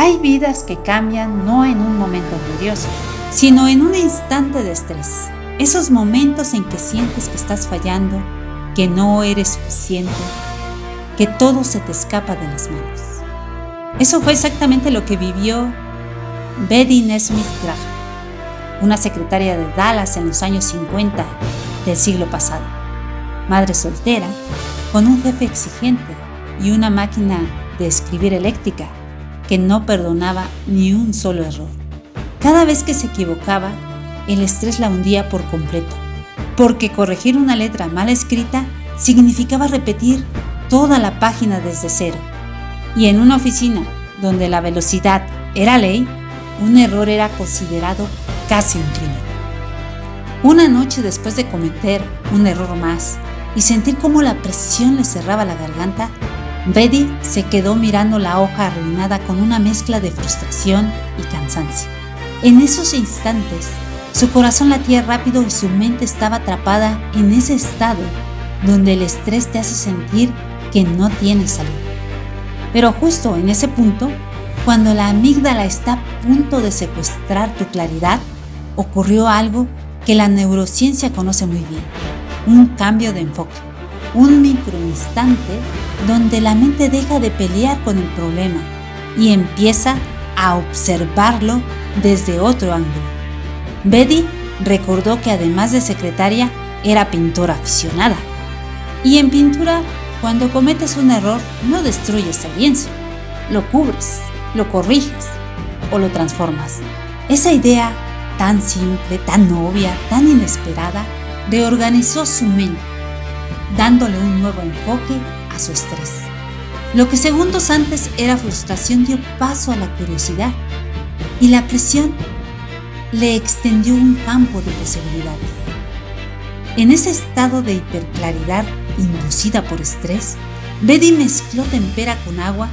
Hay vidas que cambian no en un momento glorioso, sino en un instante de estrés. Esos momentos en que sientes que estás fallando, que no eres suficiente, que todo se te escapa de las manos. Eso fue exactamente lo que vivió Betty Nesmith Graham, una secretaria de Dallas en los años 50 del siglo pasado. Madre soltera, con un jefe exigente y una máquina de escribir eléctrica que no perdonaba ni un solo error. Cada vez que se equivocaba, el estrés la hundía por completo, porque corregir una letra mal escrita significaba repetir toda la página desde cero. Y en una oficina donde la velocidad era ley, un error era considerado casi un crimen. Una noche después de cometer un error más y sentir cómo la presión le cerraba la garganta, Betty se quedó mirando la hoja arruinada con una mezcla de frustración y cansancio. En esos instantes, su corazón latía rápido y su mente estaba atrapada en ese estado donde el estrés te hace sentir que no tienes salida. Pero justo en ese punto, cuando la amígdala está a punto de secuestrar tu claridad, ocurrió algo que la neurociencia conoce muy bien: un cambio de enfoque, un microinstante donde la mente deja de pelear con el problema y empieza a observarlo desde otro ángulo. Betty recordó que además de secretaria, era pintora aficionada. Y en pintura, cuando cometes un error, no destruyes el lienzo, lo cubres, lo corriges o lo transformas. Esa idea tan simple, tan obvia, tan inesperada, reorganizó su mente, dándole un nuevo enfoque a su estrés. Lo que segundos antes era frustración dio paso a la curiosidad, y la presión le extendió un campo de posibilidades. En ese estado de hiperclaridad inducida por estrés, Betty mezcló tempera con agua,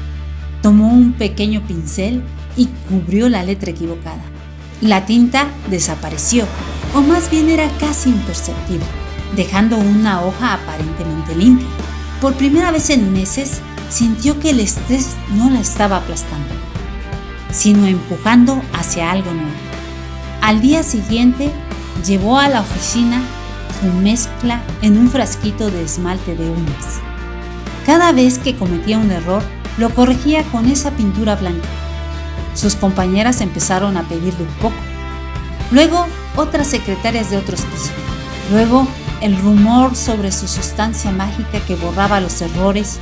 tomó un pequeño pincel y cubrió la letra equivocada. La tinta desapareció, o más bien era casi imperceptible, dejando una hoja aparentemente limpia. Por primera vez en meses, sintió que el estrés no la estaba aplastando, sino empujando hacia algo nuevo. Al día siguiente, llevó a la oficina su mezcla en un frasquito de esmalte de uñas. Cada vez que cometía un error, lo corregía con esa pintura blanca. Sus compañeras empezaron a pedirle un poco. Luego, otras secretarias de otros pisos. Luego, el rumor sobre su sustancia mágica que borraba los errores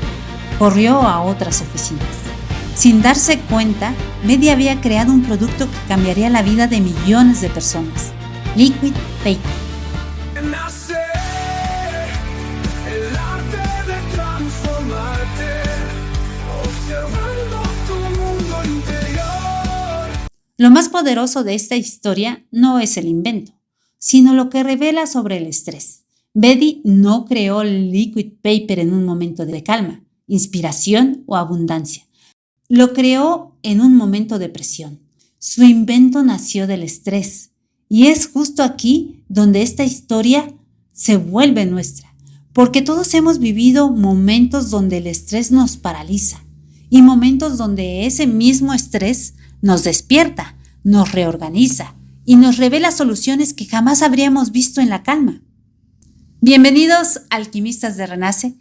corrió a otras oficinas. Sin darse cuenta, Betty había creado un producto que cambiaría la vida de millones de personas: Liquid Paper. Lo más poderoso de esta historia no es el invento, sino lo que revela sobre el estrés. Betty no creó el liquid paper en un momento de calma, inspiración o abundancia. Lo creó en un momento de presión. Su invento nació del estrés. Y es justo aquí donde esta historia se vuelve nuestra, porque todos hemos vivido momentos donde el estrés nos paraliza y momentos donde ese mismo estrés nos despierta, nos reorganiza y nos revela soluciones que jamás habríamos visto en la calma. Bienvenidos, alquimistas de Renace.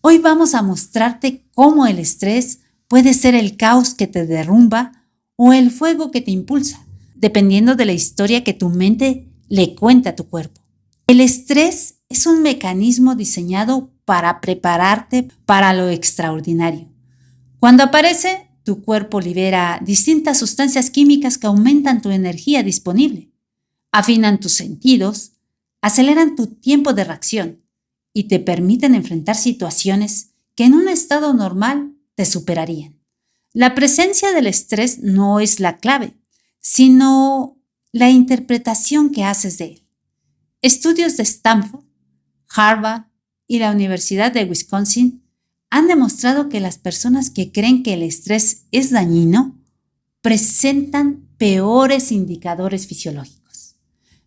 Hoy vamos a mostrarte cómo el estrés puede ser el caos que te derrumba o el fuego que te impulsa, dependiendo de la historia que tu mente le cuenta a tu cuerpo. El estrés es un mecanismo diseñado para prepararte para lo extraordinario. Cuando aparece, tu cuerpo libera distintas sustancias químicas que aumentan tu energía disponible, afinan tus sentidos, aceleran tu tiempo de reacción y te permiten enfrentar situaciones que en un estado normal te superarían. La presencia del estrés no es la clave, sino la interpretación que haces de él. Estudios de Stanford, Harvard y la Universidad de Wisconsin han demostrado que las personas que creen que el estrés es dañino presentan peores indicadores fisiológicos,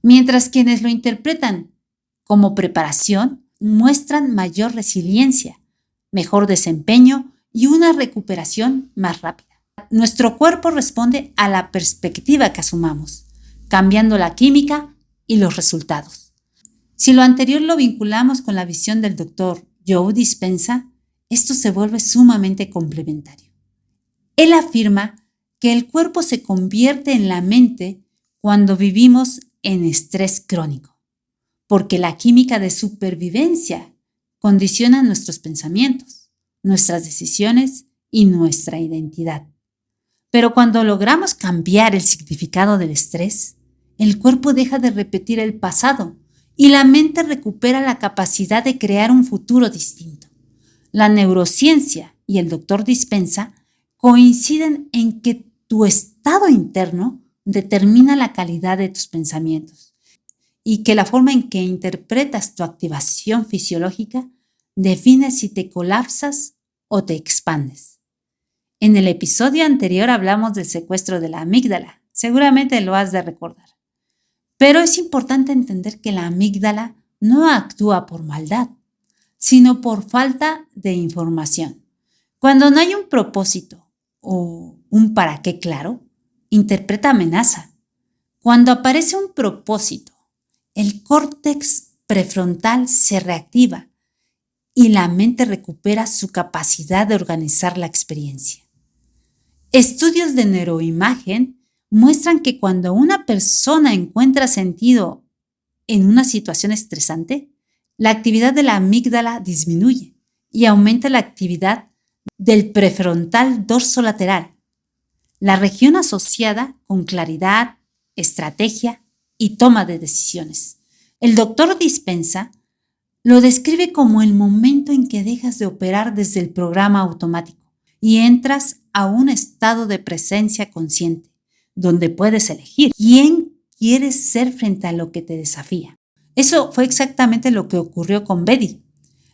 mientras quienes lo interpretan como preparación muestran mayor resiliencia, mejor desempeño y una recuperación más rápida. nuestro cuerpo responde a la perspectiva que asumamos, cambiando la química y los resultados. Si lo anterior lo vinculamos con la visión del Dr. Joe Dispenza, esto se vuelve sumamente complementario. Él afirma que el cuerpo se convierte en la mente cuando vivimos en estrés crónico, porque la química de supervivencia condiciona nuestros pensamientos, nuestras decisiones y nuestra identidad. Pero cuando logramos cambiar el significado del estrés, el cuerpo deja de repetir el pasado y la mente recupera la capacidad de crear un futuro distinto. La neurociencia y el Dr. Dispenza coinciden en que tu estado interno determina la calidad de tus pensamientos y que la forma en que interpretas tu activación fisiológica define si te colapsas o te expandes. En el episodio anterior hablamos del secuestro de la amígdala, seguramente lo has de recordar. Pero es importante entender que la amígdala no actúa por maldad, sino por falta de información. Cuando no hay un propósito o un para qué claro, interpreta amenaza. Cuando aparece un propósito, el córtex prefrontal se reactiva y la mente recupera su capacidad de organizar la experiencia. Estudios de neuroimagen muestran que cuando una persona encuentra sentido en una situación estresante, la actividad de la amígdala disminuye y aumenta la actividad del prefrontal dorsolateral, la región asociada con claridad, estrategia y toma de decisiones. El Dr. Dispenza lo describe como el momento en que dejas de operar desde el programa automático y entras a un estado de presencia consciente, donde puedes elegir quién quieres ser frente a lo que te desafía. Eso fue exactamente lo que ocurrió con Betty.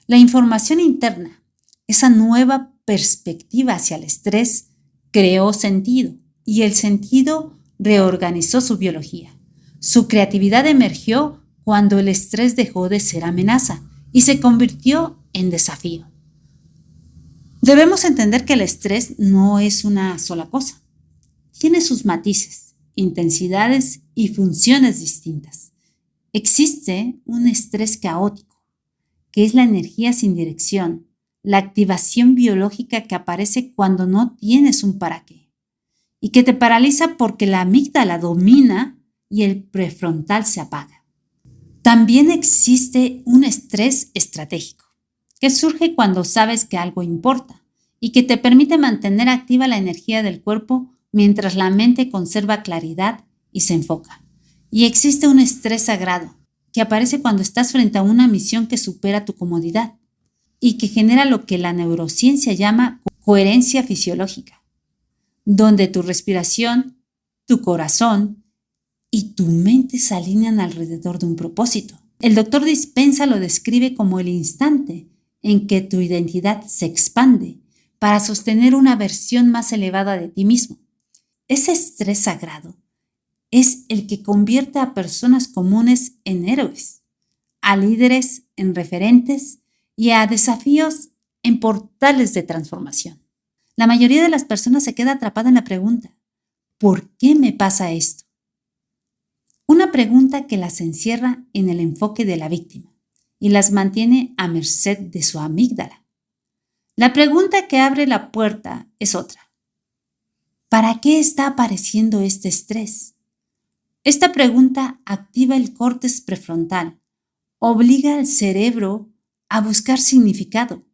La información interna, esa nueva perspectiva hacia el estrés, creó sentido y el sentido reorganizó su biología. Su creatividad emergió cuando el estrés dejó de ser amenaza y se convirtió en desafío. Debemos entender que el estrés no es una sola cosa. Tiene sus matices, intensidades y funciones distintas. Existe un estrés caótico, que es la energía sin dirección, la activación biológica que aparece cuando no tienes un para qué y que te paraliza porque la amígdala domina y el prefrontal se apaga. También existe un estrés estratégico, que surge cuando sabes que algo importa y que te permite mantener activa la energía del cuerpo mientras la mente conserva claridad y se enfoca. Y existe un estrés sagrado, que aparece cuando estás frente a una misión que supera tu comodidad y que genera lo que la neurociencia llama coherencia fisiológica, donde tu respiración, tu corazón y tu mente se alinean alrededor de un propósito. El Dr. Dispenza lo describe como el instante en que tu identidad se expande para sostener una versión más elevada de ti mismo. Ese estrés sagrado es el que convierte a personas comunes en héroes, a líderes en referentes y a desafíos en portales de transformación. La mayoría de las personas se queda atrapada en la pregunta, ¿por qué me pasa esto? Una pregunta que las encierra en el enfoque de la víctima y las mantiene a merced de su amígdala. La pregunta que abre la puerta es otra. ¿Para qué está apareciendo este estrés? Esta pregunta activa el córtex prefrontal, obliga al cerebro a buscar significado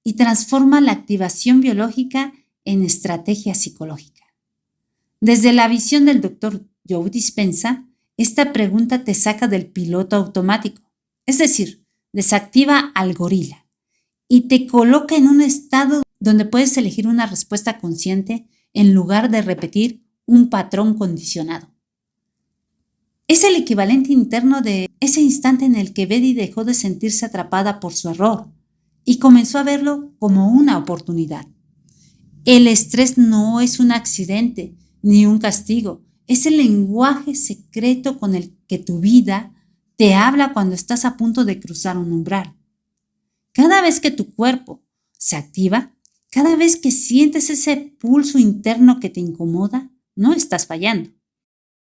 y transforma la activación biológica en estrategia psicológica. Desde la visión del Dr. Joe Dispenza, esta pregunta te saca del piloto automático, es decir, desactiva al gorila y te coloca en un estado donde puedes elegir una respuesta consciente en lugar de repetir un patrón condicionado. Es el equivalente interno de ese instante en el que Betty dejó de sentirse atrapada por su error y comenzó a verlo como una oportunidad. El estrés no es un accidente ni un castigo, es el lenguaje secreto con el que tu vida te habla cuando estás a punto de cruzar un umbral. Cada vez que tu cuerpo se activa, Cada vez que sientes ese pulso interno que te incomoda, no estás fallando.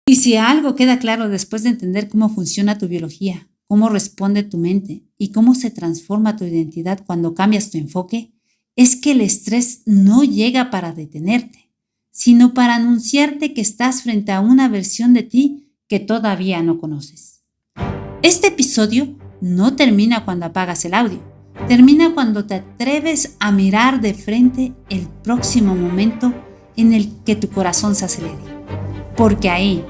Y si algo queda claro después de entender cómo funciona tu biología, cómo responde tu mente y cómo se transforma tu identidad cuando cambias tu enfoque, es que el estrés no llega para detenerte, sino para anunciarte que estás frente a una versión de ti que todavía no conoces. Este episodio no termina cuando apagas el audio, termina cuando te atreves a mirar de frente el próximo momento en el que tu corazón se acelere. Porque ahí,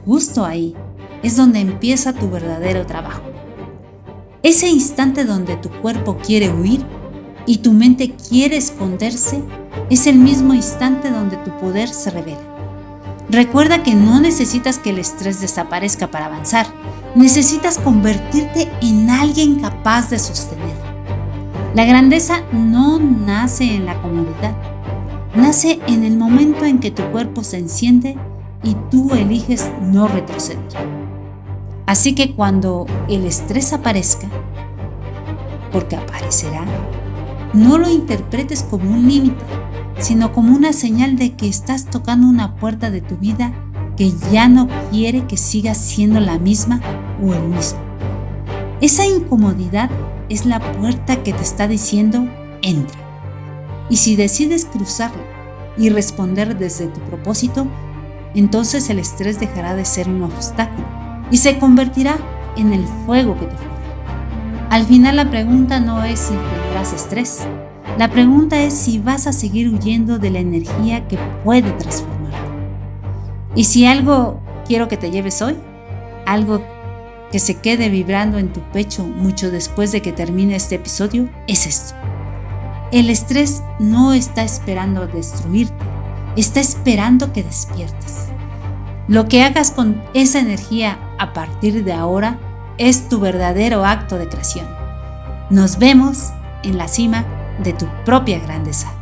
justo ahí, es donde empieza tu verdadero trabajo. Ese instante donde tu cuerpo quiere huir y tu mente quiere esconderse, es el mismo instante donde tu poder se revela. Recuerda que no necesitas que el estrés desaparezca para avanzar. Necesitas convertirte en alguien capaz de sostenerlo. La grandeza no nace en la comodidad. Nace en el momento en que tu cuerpo se enciende y tú eliges no retroceder. Así que cuando el estrés aparezca, porque aparecerá, no lo interpretes como un límite, sino como una señal de que estás tocando una puerta de tu vida que ya no quiere que sigas siendo la misma o el mismo. Esa incomodidad es la puerta que te está diciendo, entra. Y si decides cruzarla y responder desde tu propósito, entonces el estrés dejará de ser un obstáculo y se convertirá en el fuego que te forja. Al final la pregunta no es si tendrás estrés. La pregunta es si vas a seguir huyendo de la energía que puede transformarte. Y si algo quiero que te lleves hoy, algo que se quede vibrando en tu pecho mucho después de que termine este episodio, es esto. El estrés no está esperando destruirte, está esperando que despiertes. Lo que hagas con esa energía a partir de ahora es tu verdadero acto de creación. Nos vemos en la cima de tu propia grandeza.